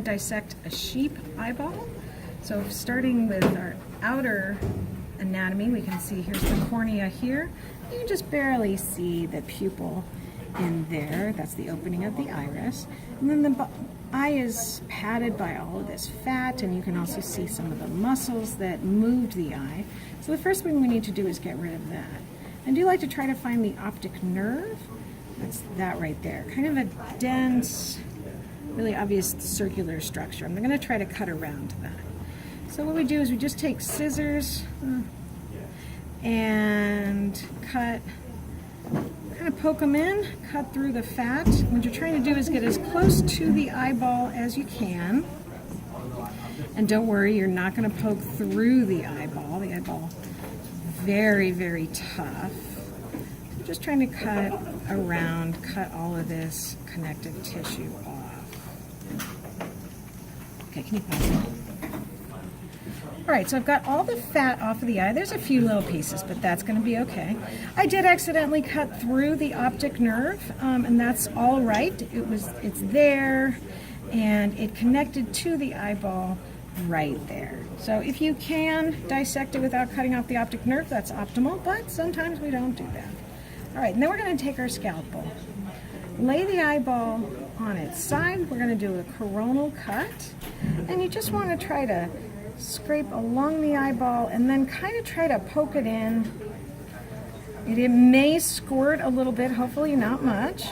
Dissect a sheep eyeball. So starting with our outer anatomy, we can see here's the cornea here. You can just barely see the pupil in there. That's the opening of the iris. And then the eye is padded by all of this fat, and you can also see some of the muscles that moved the eye. So the first thing we need to do is get rid of that. I do like to try to find the optic nerve. That's that right there. Kind of a dense, really obvious circular structure. I'm going to try to cut around that. So what we do is we just take scissors and cut, kind of poke them in, cut through the fat. What you're trying to do is get as close to the eyeball as you can. And don't worry, you're not going to poke through the eyeball. The eyeball is very, very tough. We're just trying to cut around, cut all of this connective tissue off. Okay, can you pause it? All right, so I've got all the fat off of the eye. There's a few little pieces, but that's going to be okay. I did accidentally cut through the optic nerve, and that's all right. It's there, and it connected to the eyeball right there. So if you can dissect it without cutting off the optic nerve, that's optimal, but sometimes we don't do that. All right, and then we're going to take our scalpel, lay the eyeball on its side. We're going to do a coronal cut, and you just want to try to scrape along the eyeball and then kind of try to poke it in. It may squirt a little bit, hopefully not much.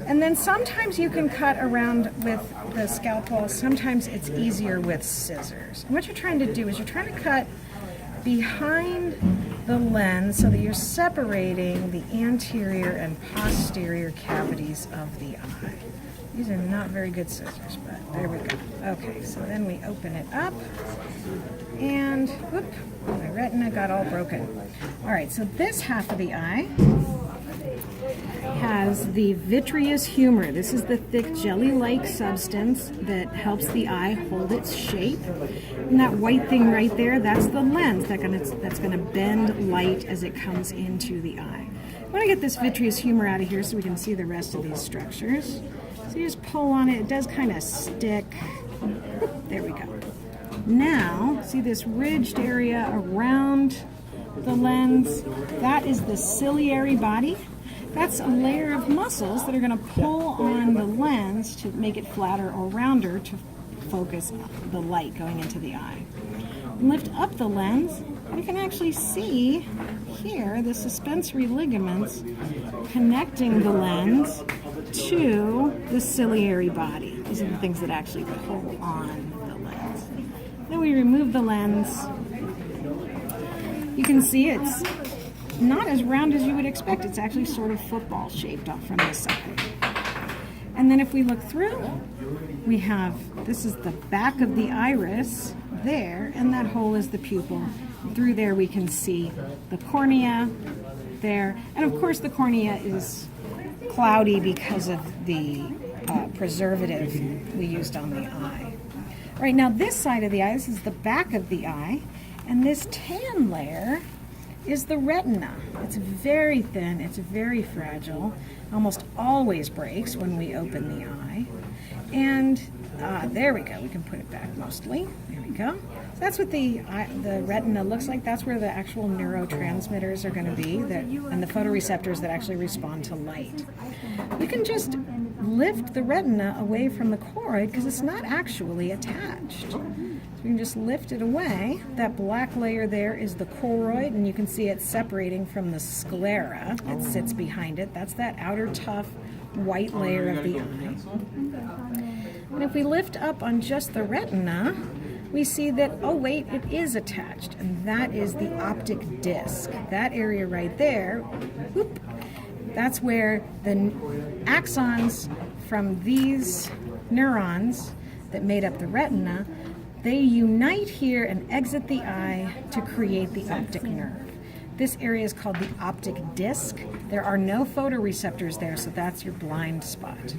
And then sometimes you can cut around with the scalpel. Sometimes it's easier with scissors. And what you're trying to do is you're trying to cut behind the lens so that you're separating the anterior and posterior cavities of the eye. These are not very good scissors, but there we go. Okay, so then we open it up, and whoop, my retina got all broken. All right, so this half of the eye has the vitreous humor. This is the thick jelly-like substance that helps the eye hold its shape. And that white thing right there, that's the lens that's gonna bend light as it comes into the eye. I want to get this vitreous humor out of here so we can see the rest of these structures. So you just pull on it, it does kind of stick. There we go. Now, see this ridged area around the lens? That is the ciliary body. That's a layer of muscles that are going to pull on the lens to make it flatter or rounder to focus the light going into the eye. Lift up the lens, you can actually see here the suspensory ligaments connecting the lens to the ciliary body. These are the things that actually pull on the lens. Then we remove the lens. You can see it's not as round as you would expect. It's actually sort of football shaped off from the side. And then if we look through, we have, this is the back of the iris there, and that hole is the pupil. Through there we can see the cornea there. And of course the cornea is cloudy because of the preservative we used on the eye. All right, now this side of the eye, this is the back of the eye, and this tan layer is the retina. It's very thin, it's very fragile, almost always breaks when we open the eye. And there we go, we can put it back mostly. There we go. So that's what the retina looks like. That's where the actual neurotransmitters are going to be, and the photoreceptors that actually respond to light. You can just lift the retina away from the choroid because it's not actually attached. So you can just lift it away. That black layer there is the choroid, and you can see it separating from the sclera that sits behind it. That's that outer tough white layer of the eye. And if we lift up on just the retina, we see that, oh wait, it is attached, and that is the optic disc. That area right there, whoop, that's where the axons from these neurons that made up the retina, they unite here and exit the eye to create the optic nerve. This area is called the optic disc. There are no photoreceptors there, so that's your blind spot.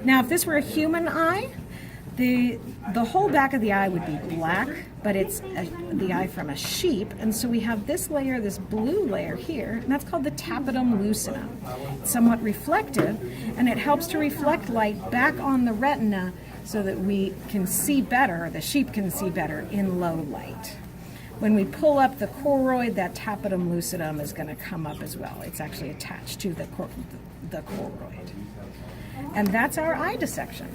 Now, if this were a human eye, the whole back of the eye would be black, but it's the eye from a sheep, and so we have this layer, this blue layer here, and that's called the tapetum lucidum. It's somewhat reflective, and it helps to reflect light back on the retina so that we can see better, the sheep can see better in low light. When we pull up the choroid, that tapetum lucidum is going to come up as well. It's actually attached to the choroid. And that's our eye dissection.